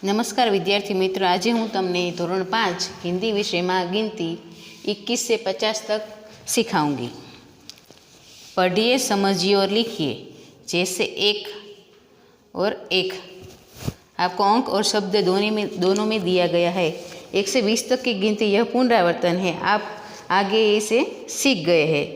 नमस्कार विद्यार्थी मित्रों, आज हूँ तमने धोरण 5 हिंदी विषय में गिनती 21 से 50 तक सिखाऊंगी। पढ़िए, समझिए और लिखिए। जैसे एक और एक, आपको अंक और शब्द दोनों में दिया गया है। 1 से 20 तक की गिनती यह पुनरावर्तन है। आप आगे इसे सीख गए हैं,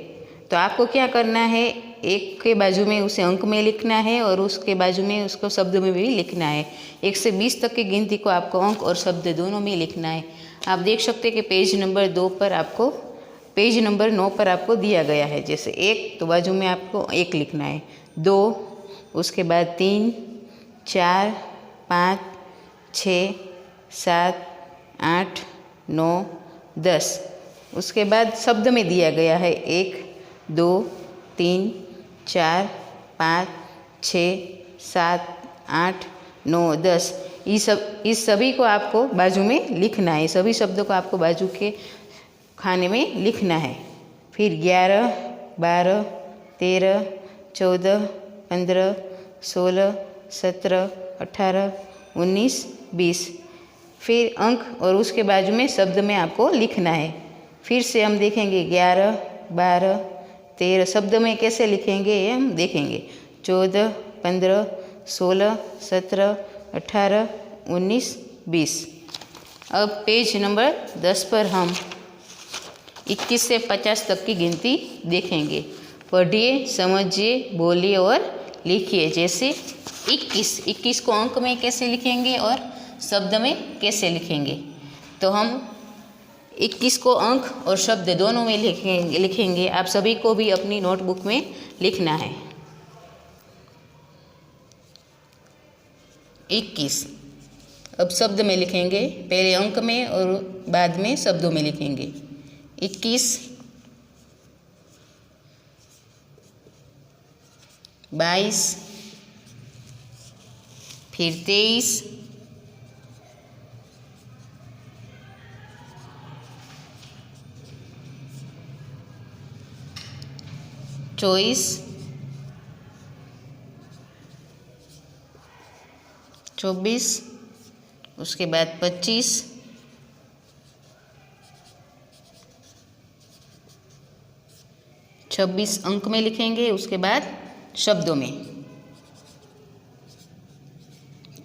तो आपको क्या करना है, एक के बाजू में उसे अंक में लिखना है और उसके बाजू में उसको शब्द में भी लिखना है। 1 से 20 तक की गिनती को आपको अंक और शब्द दोनों में लिखना है। आप देख सकते हैं कि पेज नंबर 9 पर आपको दिया गया है। जैसे 1 तो बाजू में आपको 1 लिखना है, 2 उसके बाद 3 4 5 6 7 8 9 10। उसके बाद शब्द में दिया गया है 1 2 3 4 5 6 7 8 9 10। इस सभी को आपको बाजू में लिखना है। सभी शब्दों को आपको बाजू के खाने में लिखना है। फिर 11 12 13 14 15 16 17 18 19 20। फिर अंक और उसके बाजू में शब्द में आपको लिखना है। फिर से हम देखेंगे 11 12 13 शब्द में कैसे लिखेंगे ये हम देखेंगे। 14 15 16 17 18 19 20। अब पेज नंबर 10 पर हम 21 से 50 तक की गिनती देखेंगे। पढ़िए, समझिए, बोलिए और लिखिए। जैसे 21 को अंक में कैसे लिखेंगे और शब्द में कैसे लिखेंगे। तो हम 21 को अंक और शब्द दोनों में लिखेंगे। आप सभी को भी अपनी नोटबुक में लिखना है। 21 अब शब्द में लिखेंगे, पहले अंक में और बाद में शब्दों में लिखेंगे। 21 22 फिर 23 24 24 उसके बाद 25 26 अंक में लिखेंगे, उसके बाद शब्दों में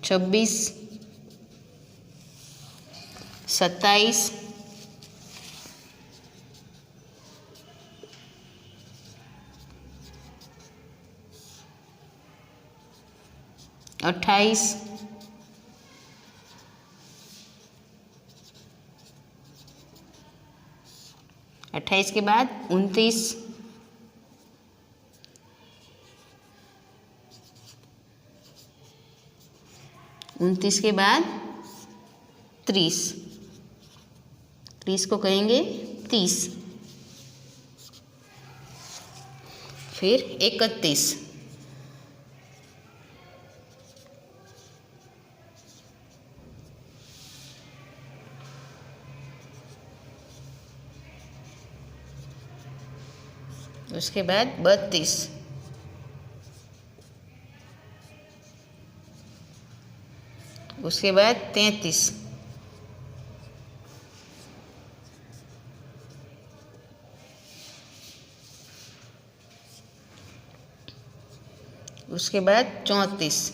26 27 28 28 के बाद 29 29 के बाद 30 30 को कहेंगे 30। फिर 31 उसके बाद 32 उसके बाद 33 उसके बाद 34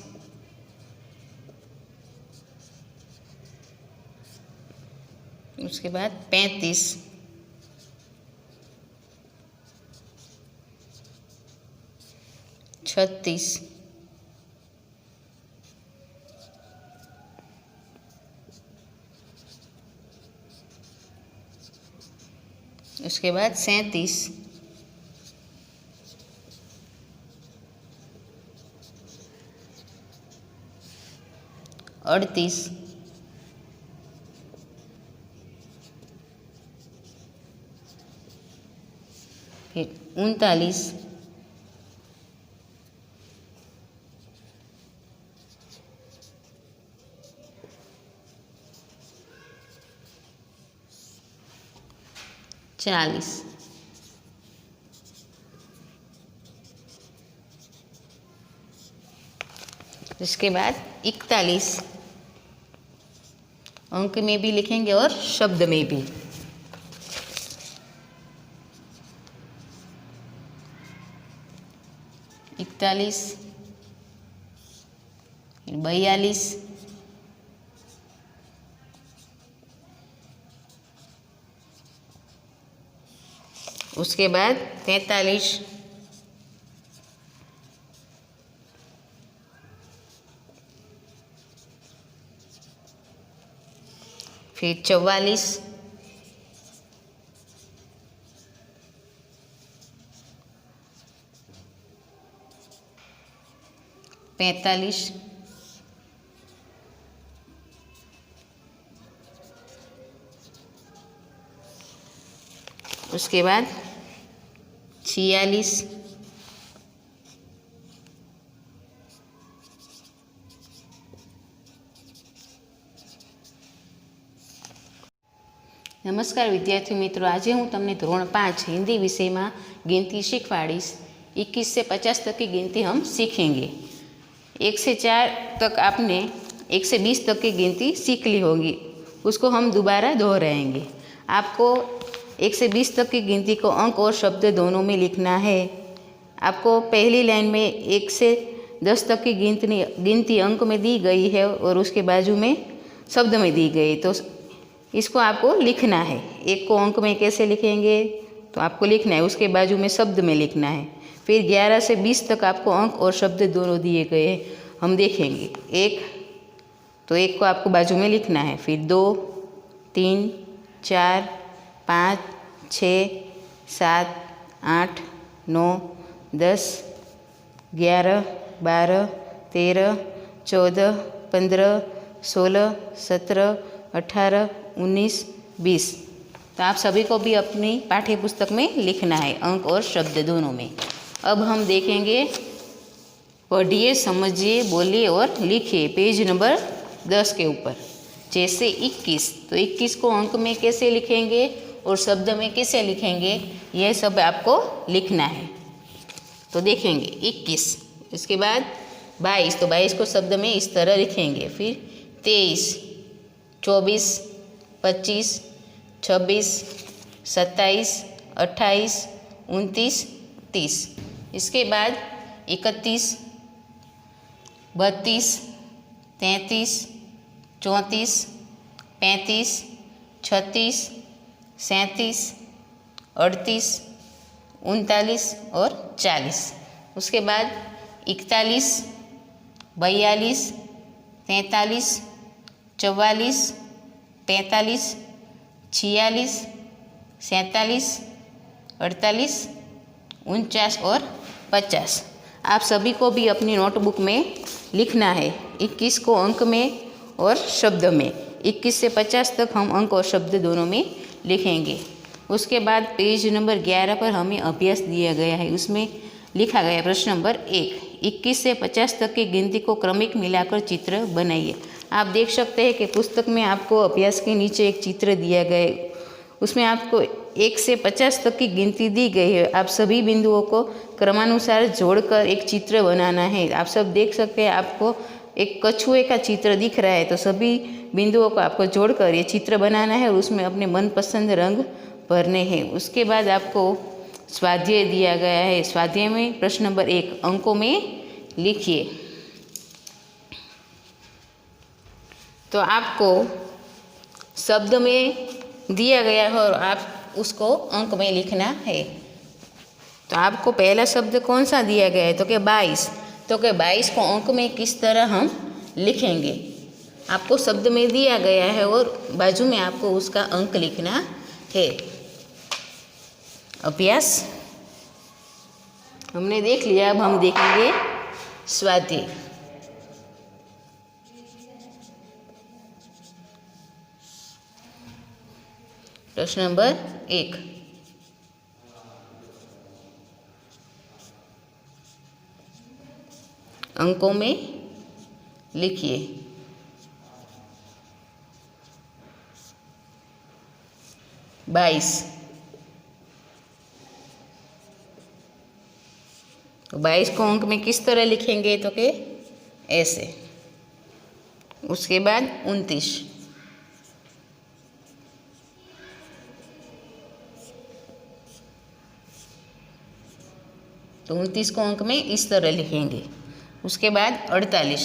उसके बाद 35 36 उसके बाद 37 38 फिर 39 40 उसके बाद 41 अंक में भी लिखेंगे और शब्द में भी। इकतालीस, 42, उसके बाद 43, फिर 44, 45, 46, નમસ્કાર વિદ્યાર્થી મિત્રો, આજે હું તમને ધોરણ 5 हिंदी विषय में गिनती सीखवाड़ीश। 21 से 50 तक की गिनती हम सीखेंगे। 1 से 4 तक आपने 1 से 20 तक की गिनती सीख ली होगी, उसको हम दोबारा दोहराएंगे। आपको 1 से 20 तक की गिनती को अंक और शब्द दोनों में लिखना है। आपको पहली लाइन में 1 से 10 तक की गिनती अंक में दी गई है और उसके बाजू में शब्द में दी गई, तो इसको आपको लिखना है। एक को अंक में कैसे लिखेंगे, तो आपको लिखना है, उसके बाजू में शब्द में लिखना है। फिर 11 से 20 तक आपको अंक और शब्द दोनों दिए गए हैं, हम देखेंगे। 1 तो 1 को आपको बाजू में लिखना है, फिर 2, 3, 4, 5, 6, 7, 8, 9, 10, 11, 12, 13, 14, 15, 16, 17, 18, 19, 20। तो आप सभी को भी अपनी पाठ्य पुस्तक में लिखना है, अंक और शब्द दोनों में। अब हम देखेंगे, पढ़िए, समझिए, बोलिए और लिखिए, पेज नंबर 10 के ऊपर। जैसे 21, तो 21 को अंक में कैसे लिखेंगे और शब्द में कैसे लिखेंगे, यह सब आपको लिखना है। तो देखेंगे 21, इसके बाद 22, तो 22 को शब्द में इस तरह लिखेंगे। फिर 23, 24, 25, 26, 27, 28, 29, 30। इसके बाद 31, 32, 33, 34, 35, 36, 37, 38, 39 और 40। उसके बाद 41, 42, 43, 44, 45, 46, 47, 48, 49 और 50। आप सभी को भी अपनी नोटबुक में लिखना है, 21 को अंक में और शब्द में। 21 से 50 तक हम अंक और शब्द दोनों में लिखेंगे। उसके बाद पेज नंबर 11 पर हमें अभ्यास दिया गया है, उसमें लिखा गया प्रश्न नंबर 1, 21 से 50 तक की गिनती को क्रमिक मिलाकर चित्र बनाइए। आप देख सकते हैं कि पुस्तक में आपको अभ्यास के नीचे एक चित्र दिया गया है, उसमें आपको 1 से 50 तक की गिनती दी गई है। आप सभी बिंदुओं को क्रमानुसार जोड़कर एक चित्र बनाना है। आप सब देख सकते हैं, आपको एक कछुए का चित्र दिख रहा है, तो सभी बिंदुओं को आपको जोड़कर ये चित्र बनाना है और उसमें अपने मनपसंद रंग भरने हैं। उसके बाद आपको स्वाध्याय दिया गया है। स्वाध्याय में प्रश्न नंबर 1, अंकों में लिखिए। तो आपको शब्द में दिया गया है और आप उसको अंक में लिखना है। तो आपको पहला शब्द कौन सा दिया गया है, तो कि 22। तो कि 22 को अंक में किस तरह हम लिखेंगे, आपको शब्द में दिया गया है और बाजू में आपको उसका अंक लिखना है। अभ्यास हमने देख लिया, अब हम देखेंगे स्वाध्याय। प्रश्न नंबर 1, अंकों में लिखिए। 22, तो 22 को अंक में किस तरह लिखेंगे, तो कि ऐसे। उसके बाद 29, तो 29 को अंक में इस तरह लिखेंगे। उसके बाद 48,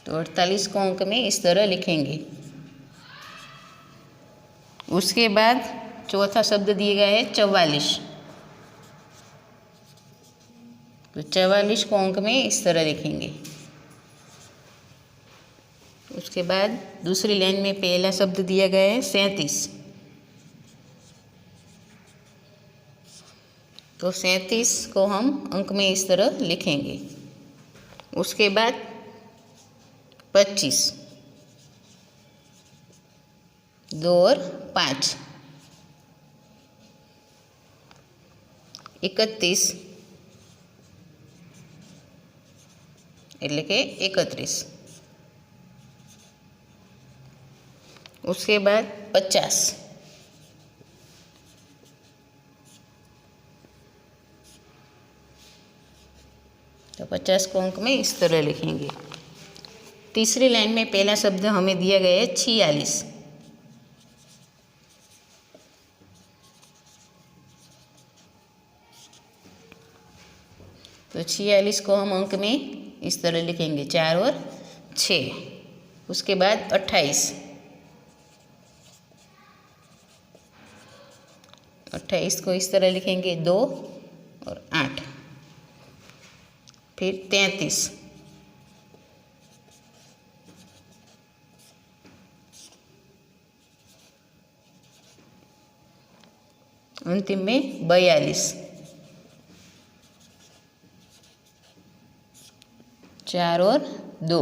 तो 48 को अंक में इस तरह लिखेंगे। उसके बाद चौथा शब्द दिया गया है 44, तो 44 को अंक में इस तरह लिखेंगे। उसके बाद दूसरी लाइन में पहला शब्द दिया गया है 37, तो 37 को हम अंक में इस तरह लिखेंगे। उसके बाद 25, 2 और 5, 31 એટલે કે 31। उसके बाद 50, तो 50 को अंक में इस तरह लिखेंगे। तीसरी लाइन में पहला शब्द हमें दिया गया है 46, तो 46 को हम अंक में इस तरह लिखेंगे 4 और 6। उसके बाद 28, 28 को इस तरह लिखेंगे 2 और 8। फिर 33, अंतिम में 42, 4 और 2।